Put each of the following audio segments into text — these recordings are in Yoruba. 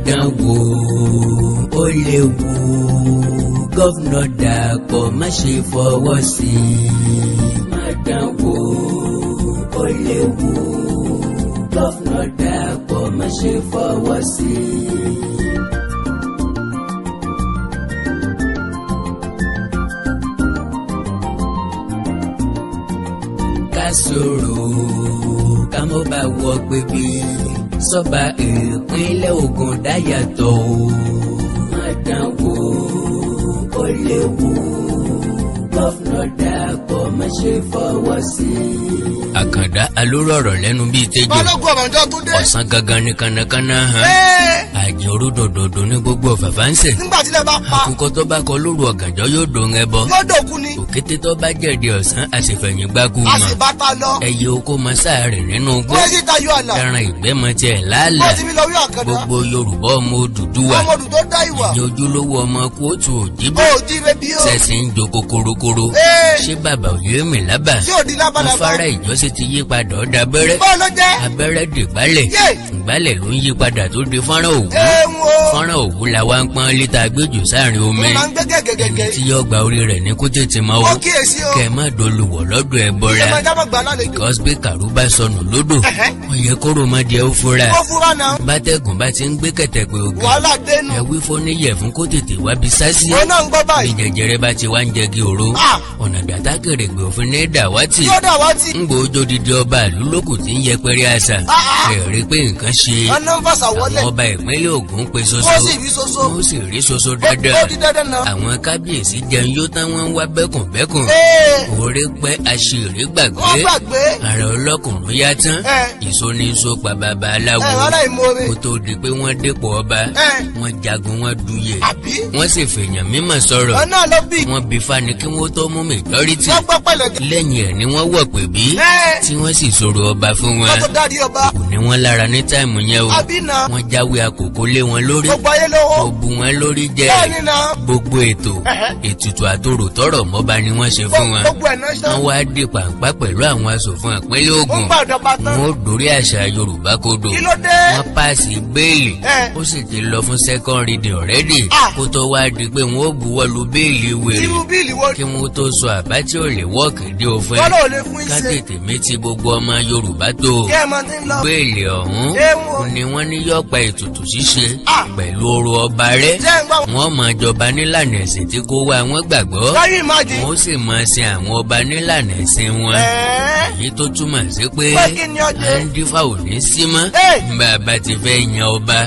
dán wò ó léwu gọ́fúnà Dàpọ̀ má ṣe fọwọ́ sí i. Má dán wò ó léwu gọ́fúnà Dàpọ̀ má ṣe fọwọ́ sí i. Ká sọ̀rọ̀ ká mọ́ bá wọ pé bí sọ́ba ìpínlẹ̀ Ògùn dáyàtọ̀ o. Má dán wò ó léwu gọ́fúnà Dàpọ̀ má ṣe fọwọ́ sí i. Àkàndá alóró ọ̀rọ̀ lẹ́nu bíi tẹ́jọ́. Balógun ọ̀mọ̀jọ́ tó dé. Ọ̀sán gangan ni kànnàkànnà hàn. Àjẹ́ orúdòdòdò ní gbogbo ọ̀fàfà ń sẹ̀. Nígbà tí lè bá pa. Àkùkọ tó bá kọ lóru ọ̀gànjọ́ yóò dòun ẹbọ. Yóò dòkú ni. Òkété tó bá jẹ̀dẹ̀ ọ̀sán àṣefẹ̀yìn gbágu mọ̀. A sì bá ta lọ. Ẹyẹ oko mọ sáàrì nínú gbó. Wọ́n sì tayọ àlà. Ẹran ìgbẹ́ mọ tiẹ̀ lálẹ́. Wọ́n ti fi lọ wí Àkàndá. Gbogbo Yorùbá ọmọ Odùduwà. Ọmọ Odù tó dá ìwà. Ìyẹn ojúlówó ọmọ kóòtù òjìbí. Ó jí bébí o. Sẹ̀sìn ń joko korokoro. Ṣé bàbá òye mi lábà? Ṣé òdi lábàlábà? Afárá ìjọsìn ti yí padà ọ̀dà abẹ́rẹ́. Bọ́ọ̀ ló jẹ́. Abẹ́rẹ́ dìgbálẹ̀. Ìgbálẹ̀ ló ń yí padà tó di fọ́nrán òwú. Fọ́nrán òwú la wá ń pọ́n lítà gbẹ́jù sáàrin omi. Wọ́n máa ń gbé gẹ́gẹ́gẹ́gẹ́. Ẹni tí yóò gba orí rẹ̀ ní kó tètè máa wó. Ó kíyèsí o. Kẹ́ ẹ má dolùwọ̀ lọ́dọ̀ ẹ bọ́ra. Ìjọba ìjábọ̀ gbà lálejò. Because bí kàrú bá sọnù lódò. Wọ́n yẹ kóró má di ẹ ó fura. Ó fura náà. Bátẹ́gùn bá ti ń gbé kẹ̀tẹ̀pẹ̀ ògùn. Wàhálà dénú. Ẹ wí fún níyẹ̀ fún kó tètè wá bí sásí. Òun náà ń gbọ́ báyìí. Bí jẹjẹrẹ bá ti wá ń jẹgi òru. Ọ̀nà dàtàkèrègbè òfin ní dàwátì. Yóò dàwátì. ń gbòójó didi ọba àlúlókù tí ń yẹpẹrẹ àṣà. Ẹ̀rí pé nǹkan ṣe. Ọ̀nà ń fàṣà wọlé. Àwọn ọba ìpínlẹ̀ Ògùn pe soso. Wọ́n sì rí soso. Wọ́n sì rí soso dáadáa. Ó di dandan náà. Àwọn kábíyèsí jẹun yóò tán wọ́n ń wá bẹ́kùnbẹ́kùn. Òré pẹ́ aṣèré gbàgbé. Wọ́n gbàgbé. Ààrẹ ọlọ́kùnrin yá tán. Ìsóníṣó pa bàbá aláwo. Aláìmoore. Kó tó di pé wọ́n dépò ọba. Wọ́n jagun wọ́n duyè. Àbí. Wọ́n sì fèèyàn mímọ̀ sọ̀rọ̀. Ọ̀nà ló bí. Wọ́n bí fani kí wọ́n tó mú majority. Wọ́n gbọ́ pẹ̀lẹ́. Lẹ́yìn ẹ̀ ni wọ́n wọ̀ pé bí. Tí wọ́n sì sọ̀rọ̀ ọba fún wọn. Wọ́n tó dárí ọba. Kò ní wọ́n lára ní táìmù yẹn o. Àbí náà. Wọ́n jáwé àkókò lé wọn lórí. Gbogbo ayé lówó. Ó bu wọn lórí jẹ́. Bẹ́ẹ̀ni náà. Gbogbo ètò ètùtù àtòrò tọrọ mọ́ba ni wọ́n ṣe fún wọn. Gbogbo ẹ̀ náà ṣe. Wọ́n wá dé pàǹpá pẹ̀lú àwọn aṣòfin ìpínlẹ̀ Ó Ògùn. ń gbàdọ̀bà tán. Wọ́n dórí àṣà Yorùbá kodò. Kí ló dé? Wọ́n páàsì béèlì. Ó sì ti lọ fún second reading already. Kó tó wá di pé wọ́n ó buwọ́ lu béèlì wèrè. Irú bíìlì wo? Kí wọ́n tó sọ àbá tí ò lè wọ́ọ̀kì dé òfin. Bọ́lá ò lè fún Ká iṣẹ́. tètè méjì gbogbo ọmọ Yorùbá tó. Kí ẹ máa ti ń lọ. Béèlì ọ̀hún Èèwọ̀. ni wọ́n ní yóò pa ètùtù ṣíṣe pẹ̀lú orò ọba rẹ̀. Jẹ́ ń gbọ́. Wọ́n máa jọba nílànà ẹ̀sìn tí kò wá wọn gbàgbọ́. Káyọ̀ ìmájì. Wọ́n sì máa sin àwọn ọba nílànà ẹ̀sìn wọn. Èyí tó túmọ̀ sí pé Pé kí ni ọjọ́? à ń dífá ò ní sí mọ́. Bàbá ti fẹ́ yan ọba.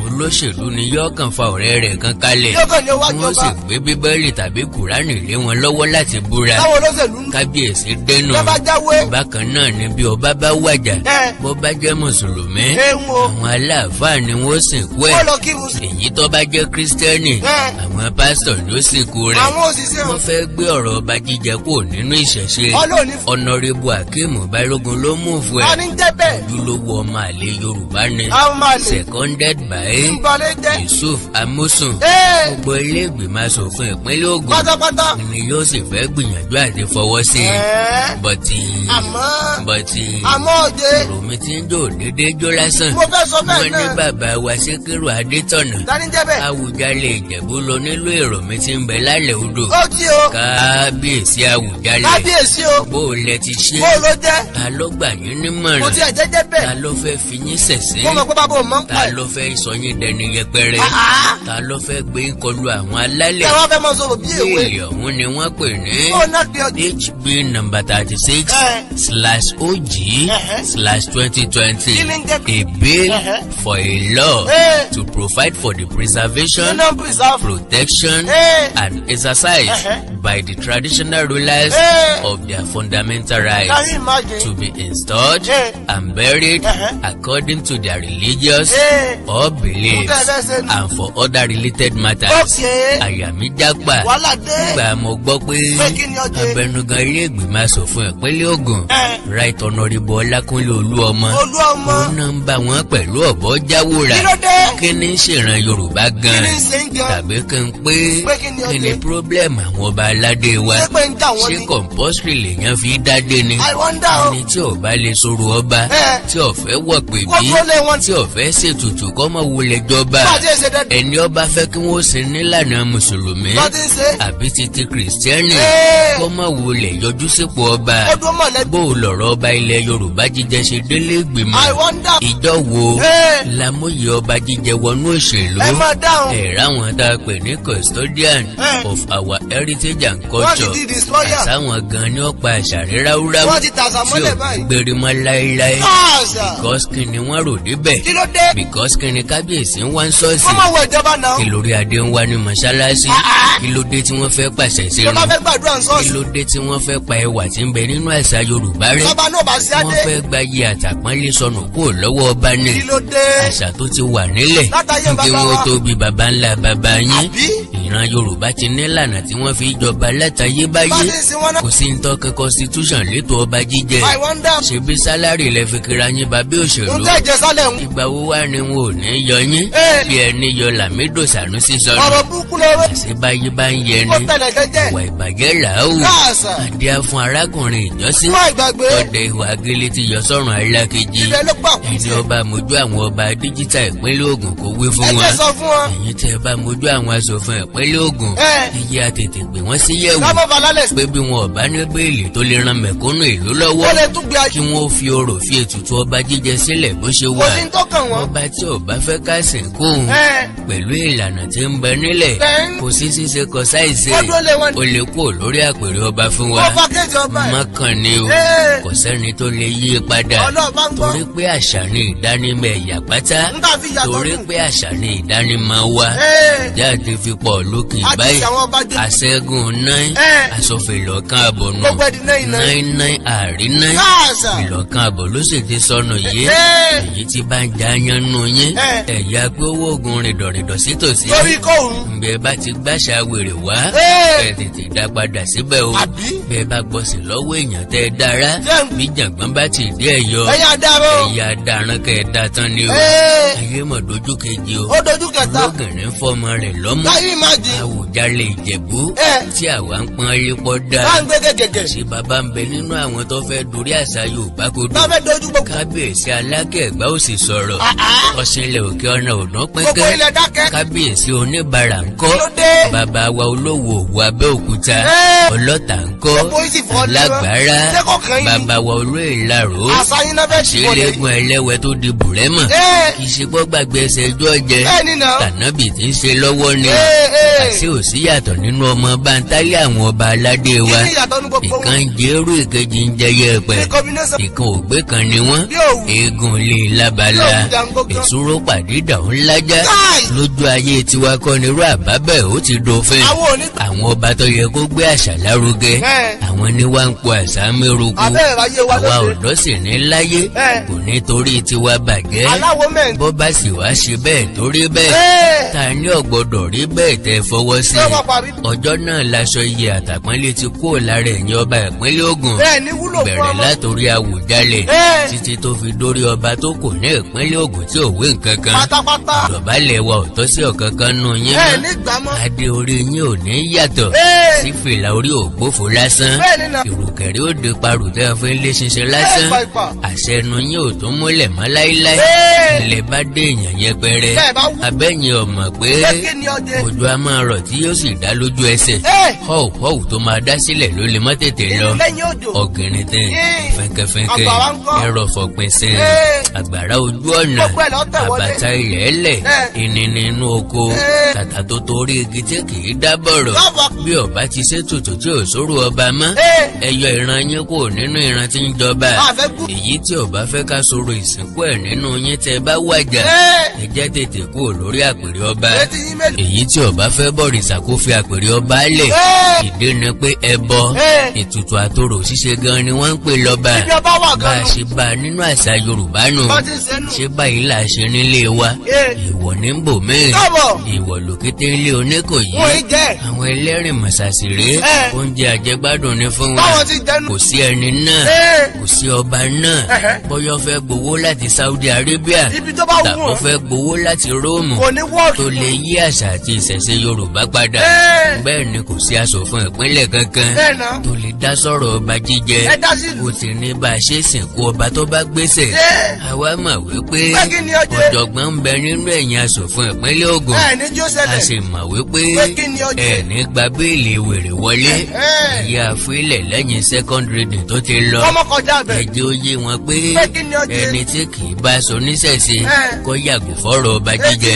Olóṣèlú ni yóò kàn fa ọ̀rẹ́ rẹ̀ kan kalẹ̀. Yóò kàn ní wá Wọ́n sì jọba. gbé bíbélì tàbí kùránì lé wọn lọ́wọ́ láti búra. Táwọn olóṣèlú ń Kábíyèsí dẹ́nu. Bá bá jáwé. Bákan náà ni bí ọba bá wàjà. Bó bá jẹ́ mùsùlùmí. Àwọn aláàfáà ni wọ́n sìnkú ẹ̀. Wọ́n lọ kírun sí. Èyí tó bá jẹ́ kírísítẹ́nì. Àwọn pásítọ̀ ló sìnkú rẹ̀. Àwọn òṣìṣẹ́ Wọ́n fẹ́ gbé ọ̀rọ̀ ọba jíjẹ kúrò nínú ìṣẹ̀ṣe. Ọlọ́ọ̀ni fún. Ọ̀nàrẹ́bù Akeem Balógun ló mú fún A ẹ̀. ní jẹ́ bẹ́ẹ̀. Ojúlówó ọmọ àlè Yorùbá ni. Àwọn máa lè. Seconded by Ń balẹ̀ jẹ́. Yusuf Amosun. Gbogbo ilé ìgbìmọ̀ asòfin ìpínlẹ̀ Ògùn Pátápátá. ni yóò sì fẹ́ gbìyànjú àti fọwọ́ sí i. Bọ̀tì Àmọ́ òde. Ròmí tí ń jò dédé jó lásán. Mo fẹ́ sọ bẹ́ẹ̀ Wọ́n ní náà. bàbá wa Síkírù Adétọ̀nà. Ta ní jẹ́ bẹ́ẹ̀? Àwùjalè Ìjẹ̀bú lọ nílùú Èròmí tí ń bẹ lálẹ́ odò. Ó tí o. Kábíyèsí Àwùjalè. Kábíyèsí o. Bó o lẹ ti ṣe. Bó o ló jẹ́? Ta ló gbà yín Mo nímọ̀ràn? ti ẹ̀ jẹ́jẹ́ bẹ́ẹ̀. Ta ló fẹ́ fi yín ṣẹ̀sín? Mo mọ̀ pé bàbá ò mọ̀ ń pa Ta ẹ̀. ló fẹ́ sọ yín dẹni yẹpẹrẹ? Ta ló fẹ́ gbé yín kọlu àwọn alálẹ̀? Ẹ wá fẹ́ mọ sọ̀rọ̀ bí èwe. Béèlì ọ̀hún ni wọ́n pè ní Ó náà di ọjọ́. HB number 36/OG/2020. Kí ni ń jẹ́ A bill for a law to provide for the preservation, Iná ń preserve. protection, and exercise by the traditional rulers of their fundamental rights Can you imagine? to be installed and buried according to their religious or beliefs and for other related matters. Okay. Àyà mi jápa Wàhálà dé. nígbà mo gbọ́ pé Pé kí ni ọjẹ́? abẹnugan alága ilé ìgbìmọ̀ asòfin ìpínlẹ̀ Ògùn Right Honourable Ọlákúnlé Olúọmọ òun náà ń bá wọn pẹ̀lú ọ̀bọ jáwòrà kí ni ṣèràn Yorùbá gan tàbí kí n pé kí ni problem àwọn ọba aládé wa ṣé compulsory lèèyàn fi dádé ni ẹni tí ò bá lè sọ̀rọ̀ ọba tí ò fẹ́ wọ̀ pè bí tí ò fẹ́ ṣètùtù kọ́ mọ̀ wọlé jọba ẹni ọba fẹ́ kí wọ́n sin nílànà mùsùlùmí àbí títí kìrìsìtẹ́nì kọ́ mọ̀ wọlé yọjú sípò ọba bó lọ̀rọ̀ ọba ilẹ̀ Yorùbá jíjẹ ṣe délé ìgbìmọ̀ ìjọ wo lámúyẹ ọba jíjẹ wọnú òṣèlú ẹ̀rá wọn tá a pè ní custodian of our heritage and culture àtàwọn gan ni ó pa àṣà rí ráúráú tí ò gbèrè mọ́ láéláé because kí ni wọ́n rò débẹ̀ because kí ni kábíyèsí ń wá ń ṣọ́ọ̀ṣì kí lórí adé ń wá ní mọ́ṣáláṣí kí ló dé tí wọ́n fẹ́ pàṣẹ sí irun kí ló dé tí wọ́n fẹ́ pa ẹwà tí ń bẹ nínú àṣà Yorùbá rẹ̀ wọ́n fẹ́ gba iye àtàpọ́nlé sọnù kúrò lọ́wọ́ ọba ní àṣà tó ti wà nílẹ̀ kí wọ́n tó bí baba ńlá baba yín ìran Yorùbá ti ní ìlànà tí wọ́n fi jọba látayébáyé kò sí ntọ́kẹ́ constitution létò ọba jíjẹ ṣebí sálárì lẹ fi kira yín babí òṣèlú ìgbà wo wá ni wọn ò ní yọ yín bí ẹni yọ Lamido Sanusi sọnù àṣebáyé bá ń yẹ ni ìwà ìbàjẹ́ làáwù àdíá fún arákùnrin ìjọsìn tọ́dẹ ìwà agélé ti yọ sọ́run alákejì ẹni ọba mojú àwọn ọba díjítà ìpínlẹ̀ Ògùn kò wí fún wọn ẹ̀yin tẹ́ bá mojú àwọn aṣòfin ìpínlẹ̀ Ògùn iye àtètè pé wọ́n sí yẹ̀wò pé bí wọn ọba ní bẹ́ẹ̀lì tó lè ran mẹ̀kúnnù ìlú lọ́wọ́ kí wọ́n fi orò fi ètùtù ọba jíjẹ sílẹ̀ bó ṣe wà ọba tí ọba fẹ́ ká sìnkú pẹ̀lú ìlànà tí ń bẹ nílẹ̀ kò sí ṣíṣe kọ sáìsì ó lè kú lórí àpèrè ọba fún wa mọ́kàn ni o kò sẹ́ni tó lè yí padà torí pé àṣà ni ìdánimọ̀ ẹ̀yà pátá torí pé àṣà ni ìdánimọ̀ wa jáde fi pọ̀ lókè báyìí àṣẹ́gun náà aṣòfin ìlọ̀kan àbọ̀ nù náà àríná ìlọ̀kan àbọ̀ ló sì ti sọnù yìí èyí tí bá ń já yan nù yín ẹ̀yà pé owó oògùn rìndọ̀rìndọ̀ sítòsí bẹ́ẹ̀ bá ti gbàṣà wèrè wá ẹ̀ tètè dá padà síbẹ̀ o bẹ́ẹ̀ bá gbọ́sẹ̀ lọ́wọ́ èèyàn tẹ́ dára bí jàngbọ́n bá ti dé ẹ̀yọ ẹ̀yà darán kẹ́ ẹ̀ dá tán ni o ayé mọ̀ dojú kejì o lọ́gànrín fọmọ rẹ̀ lọ́mú Àwùjalè Ìjẹ̀bú tí àwa ń pọ́n ayé pọ́ dá ṣé bàbá ń bẹ nínú àwọn tó fẹ́ dorí àṣà Yorùbá kodò kábíyèsí Aláké Ẹ̀gbá ò sì sọ̀rọ̀ Ọ̀ṣinlẹ̀ Òkè Ọ̀nà òná pẹ́kẹ́ kábíyèsí Oníbàárà ńkọ́ bàbá wa Olówó Òwò Abẹ́òkúta Ọlọ́tà ńkọ́ Alágbára bàbá wa Olóyè Ìlaró àṣìlẹ́gùn ẹlẹ́wẹ̀ tó di bùrẹ́mọ̀ kì í ṣe gbọ́ gbàgbé ẹsẹ̀ ẹjọ́ jẹ tànàbì tí ń ṣe lọ́wọ́ ni àṣé ò sí yàtọ̀ nínú ọmọ bántálí àwọn ọba aládé wa ìkan jẹ́rú ìkejì ń jẹyẹ pẹ̀ ìkan ògbé kan ni wọ́n eégún lè lábala ìṣòro pàdé dàún lájá lójú ayé tiwa kọ́ nírú àbábẹ̀ ó ti dòfin àwọn ọba tó yẹ kó gbé àṣà lárugẹ àwọn ni wá ń po àṣà mẹ́rùkú àwa ọ̀dọ́ sì ní láyé kò ní torí tiwa bàjẹ́ bó bá sì wá ṣe bẹ́ẹ̀ torí bẹ́ẹ̀ ta ní ọ̀gbọ́dọ̀ rí bẹ́ẹ̀ tẹ́ fọwọ́ sí ọjọ́ náà láṣọ iye àtàpọ́nlé ti kó lára ẹ̀yìn ọba ìpínlẹ̀ Ògùn bẹ̀rẹ̀ látòrí Àwùjalè títí tó fi dórí ọba tó kù ní ìpínlẹ̀ Ògùn tí ò wé nǹkan kan ìdọ̀bálẹ̀ wa ò tọ́ sí ọ̀kankan nù yín mọ́ adé orí yín ò ní yàtọ̀ sí fìlà orí ògbófo lásán ìrùkẹ̀rẹ̀ ó de parù tẹ́ fi ń lé ṣinṣin lásán àṣẹ ẹnu yín ò tún múlẹ̀ mọ́ láíláí ilẹ̀ bá dé èèyàn yẹpẹrẹ abẹ́yìn ọmọ pé òjò a máa rọ̀ tí yóò sì dá lójú ẹsẹ̀ họ́wù tó máa dá sílẹ̀ ló lè má tètè lọ ọ̀gìnrín tẹ̀ fẹ́nkẹ́fẹ́nkẹ́ ẹ̀rọ fọ̀gbìnsìn àgbàrá ojú ọ̀nà àbàtà ilẹ̀ ẹlẹ̀ ìnìní inú oko tàtà tó torí igi tí kì í dá bọ̀rọ̀ bí ọba ti ṣètùtù tí ò sórú ọba mọ́ ẹyọ ìran yín kò nínú ìran tí ń jọba èyí tí ọba fẹ́ ká sọ̀rọ̀ ìsìnkú ẹ̀ nínú yín tẹ́ bá wàjà ẹ jẹ́ tètè kú lórí àpèrè ọba èyí tí ọba fẹ́ bọ̀rìṣà kó fi àpèrè ọba lẹ̀. Ìdí ni pé ẹbọ ètùtù àtòrò ṣíṣe gan ni wọ́n ń pè lọ́ba. Bá a ṣe bá a nínú àṣà Yorùbá nù. Ṣé báyìí là ṣe nílé wa? Ìwọ̀ ní bòmíì. Ìwọ̀ lòkété ilé Oníkòyí. Àwọn ẹlẹ́rìn mọ̀sàsìrè. Oúnjẹ àjẹgbádùn ni fún wa. Kò sí ẹni náà. Kò sí ọba náà. Bọ́yọ́ fẹ́ gbowó láti Saudi Arabia. Tàbí fẹ́ gbowó láti Róòmù. Tó lè yí àṣà àti ìṣẹ̀ṣe Yorùbá padà. Bẹ́ẹ̀ ni kò sí aṣòfin ìpínlẹ̀ kankan. Tó lè dá sọ̀rọ̀ ọba jíjẹ. Ó ti ní bá a ṣe sìnkú ọba tó bá gbéṣẹ̀. Àwa mọ̀ wípé ọ̀jọ̀gbọ́n ń bẹ nínú ẹ̀yìn aṣòfin ìpínlẹ̀ Ògùn. A sì mọ̀ wípé ẹ̀ní gba béèlì wèrè wọlé. Ìyá àfilẹ̀ lẹ́yìn second reading tó ti lọ. Ẹjẹ́ ó yé wọn pé ẹni tí kì í bá aṣọ oníṣẹ̀ṣe kó yàgò fọ́rọ̀ ọba jíjẹ.